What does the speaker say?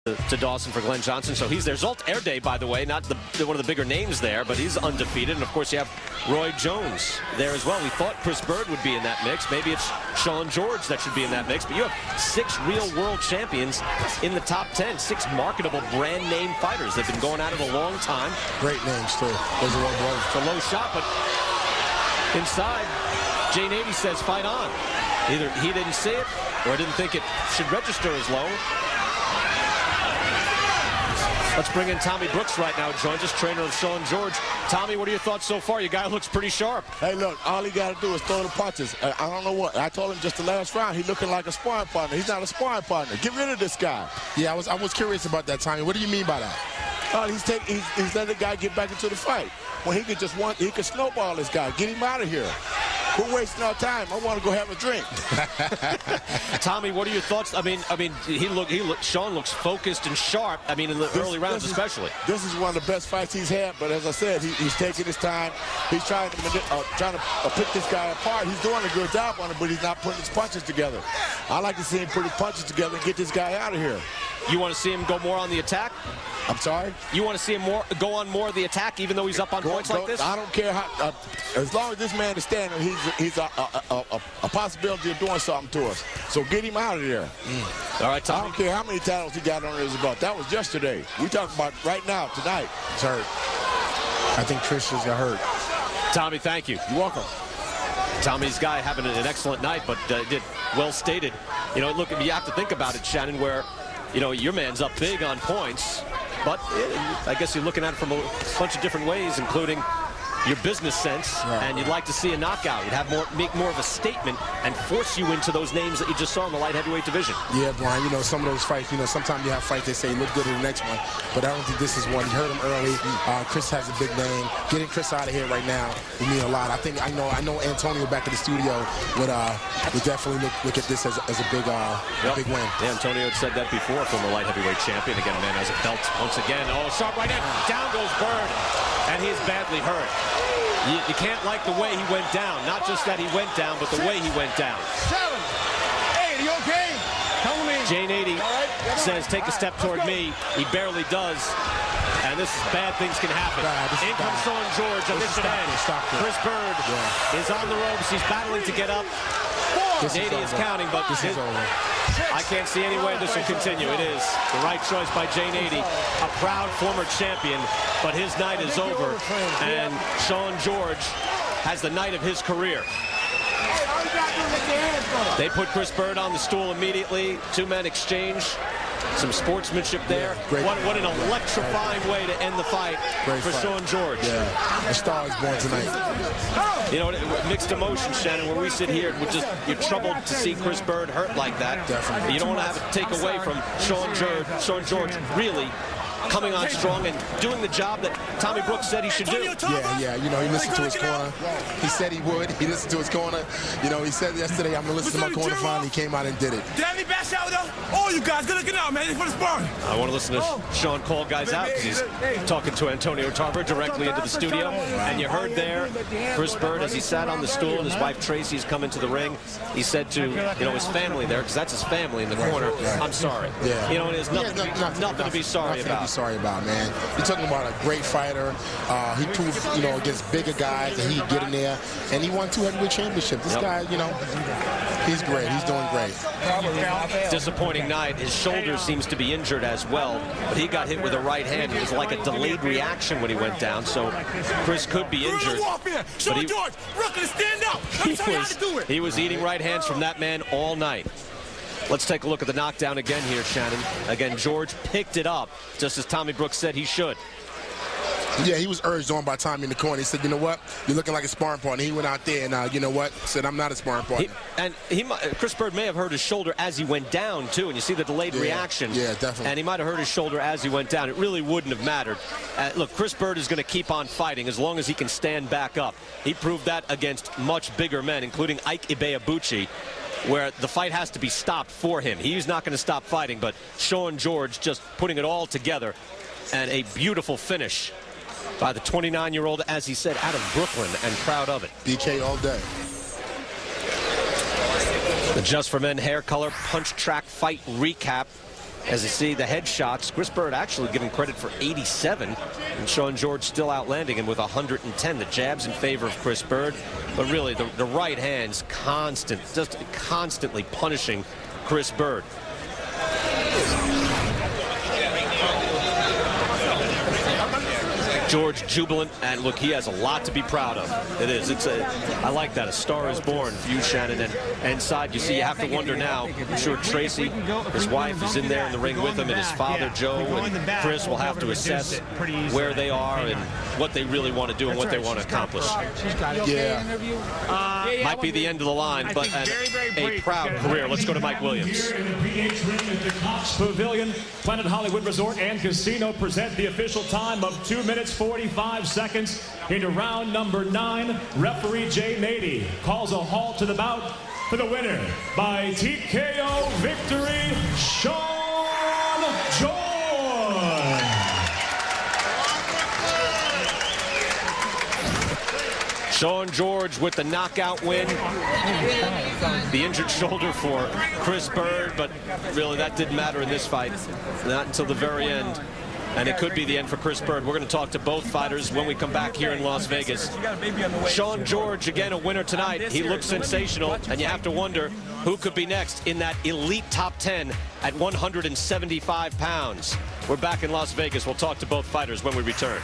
to Dawson for Glenn Johnson, so he's there. Zult Erde, by the way, not one of the bigger names there, but he's undefeated. And of course you have Roy Jones there as well. We thought Chris Byrd would be in that mix. Maybe it's Shaun George that should be in that mix, but you have 6 real world champions in the top 10. 6 marketable brand name fighters. They've been going at it a long time. Great names too. Those are all brothers. It's a low shot, but inside Jane 80 says fight on. Either he didn't see it or didn't think it should register as low. Let's bring in Tommy Brooks right now. Joins us, trainer of Shaun George. Tommy, what are your thoughts so far? Your guy looks pretty sharp. Hey, look, all he got to do is throw the punches. I don't know what. I told him just the last round, he's looking like a sparring partner. He's not a sparring partner. Get rid of this guy. Yeah, I was curious about that, Tommy. What do you mean by that? He's letting the guy get back into the fight. When he could he could snowball this guy. Get him out of here. Quit wasting our time. I want to go have a drink. Tommy, what are your thoughts? I mean, Shaun looks focused and sharp. I mean, in the early rounds especially. This is one of the best fights he's had. But as I said, he's taking his time. He's trying to pick this guy apart. He's doing a good job on it, but he's not putting his punches together. I like to see him put his punches together and get this guy out of here. You want to see him go more on the attack? I'm sorry? You want to see him go on more of the attack, even though he's up on points like this? I don't care how. As long as this man is standing, he's a possibility of doing something to us. So get him out of there. All right, Tommy. I don't care how many titles he got under his belt. That was yesterday. We talking about right now, tonight. He's hurt. I think Trish just got hurt. Tommy, thank you. You're welcome. Tommy's guy having an excellent night, but did well stated. You know, look, you have to think about it, Shannon, where, you know, your man's up big on points, but I guess you're looking at it from a bunch of different ways, including your business sense, and you'd like to see a knockout. You'd make more of a statement and force you into those names that you just saw in the light heavyweight division. Yeah, Brian, you know, some of those fights, you know, sometimes you have fights they say look good in the next one, but I don't think this is one. You heard him early. Chris has a big name. Getting Chris out of here right now would mean a lot. I know Antonio back in the studio would definitely look at this as a big win. Yeah, Antonio had said that before, former light heavyweight champion. Again, a man has a belt once again. Oh, sharp right hand. Down goes Byrd, and he's badly hurt. You can't like the way he went down. Not just that he went down, but the way he went down. 7, 8, you okay? Tell me. Jane 80 says, take a step toward me. He barely does. And this is bad things can happen. In comes Shaun George on this end. Chris Byrd is on the ropes. He's battling to get up. 80 is counting, but this is over. I can't see any way this will continue. It is the right choice by Jane 80, a proud former champion, but his night is over, and Shaun George has the night of his career. They put Chris Byrd on the stool immediately. 2 men exchange. Some sportsmanship there. What an electrifying way to end the fight for Shaun George. Yeah, a star is born tonight. You know, mixed emotions, Shannon, where we sit here, you're troubled to see Chris Byrd hurt like that. Definitely. You don't want to have it take away from Shaun George really coming on strong and doing the job that Tommy Brooks said he should do. Yeah, you know, he listened to his corner. He said he would. He listened to his corner. You know, he said yesterday, I'm going to listen to my corner finally. He came out and did it. Danny bash out though. All you guys, good looking out, man. For the sparring. I want to listen to Shaun call guys out because he's talking to Antonio Tarver directly into the studio. And you heard there Chris Byrd, as he sat on the stool and his wife Tracy's come into the ring, he said to, you know, his family there, because that's his family in the corner, I'm sorry. Yeah. You know, and there's nothing to be sorry about. Sorry about, man. You're talking about a great fighter. He proved, you know, against bigger guys that he'd get in there, and he won 2 heavyweight championships. This guy, you know, he's great. He's doing great. Disappointing night. His shoulder seems to be injured as well, but he got hit with a right hand. It was like a delayed reaction when he went down, so Chris could be injured. But he was eating right hands from that man all night. Let's take a look at the knockdown again here, Shannon. Again, George picked it up, just as Tommy Brooks said he should. Yeah, he was urged on by Tommy in the corner. He said, you know what? You're looking like a sparring partner. He went out there and, you know what? Said, I'm not a sparring partner. Chris Byrd may have hurt his shoulder as he went down, too, and you see the delayed reaction. Yeah, definitely. And he might have hurt his shoulder as he went down. It really wouldn't have mattered. Look, Chris Byrd is going to keep on fighting as long as he can stand back up. He proved that against much bigger men, including Ike Ibeabuchi, where the fight has to be stopped for him. He's not going to stop fighting, but Shaun George just putting it all together, and a beautiful finish by the 29-year-old, as he said, out of Brooklyn, and proud of it. BK all day. The Just for Men hair color punch track fight recap As you see the headshots, Chris Byrd actually giving credit for 87, and Shaun George still outlanding him with 110. The jabs in favor of Chris Byrd, but really the right hand's just constantly punishing Chris Byrd. George jubilant, and look, he has a lot to be proud of. It is. I like that. A star is born for you, Shannon. And inside, you see, you have to wonder now. I'm sure Tracy, his wife, is in there in the ring with him, and his father, Joe, and Chris will have to assess where they are and what they really want to do and what they want to accomplish. Yeah. Might be the end of the line, but a proud career. Let's go to Mike Williams. Pavilion, Planet Hollywood Resort and Casino present the official time of 2 minutes 45 seconds into round number 9. Referee Jay Mady calls a halt to the bout for the winner by TKO victory, Shaun George. Shaun George with the knockout win. The injured shoulder for Chris Byrd, but really that didn't matter in this fight. Not until the very end. And it could be the end for Chris Byrd. We're going to talk to both fighters when we come back here in Las Vegas. Shaun George, again, a winner tonight. He looks sensational, and you have to wonder who could be next in that elite top 10 at 175 pounds. We're back in Las Vegas. We'll talk to both fighters when we return.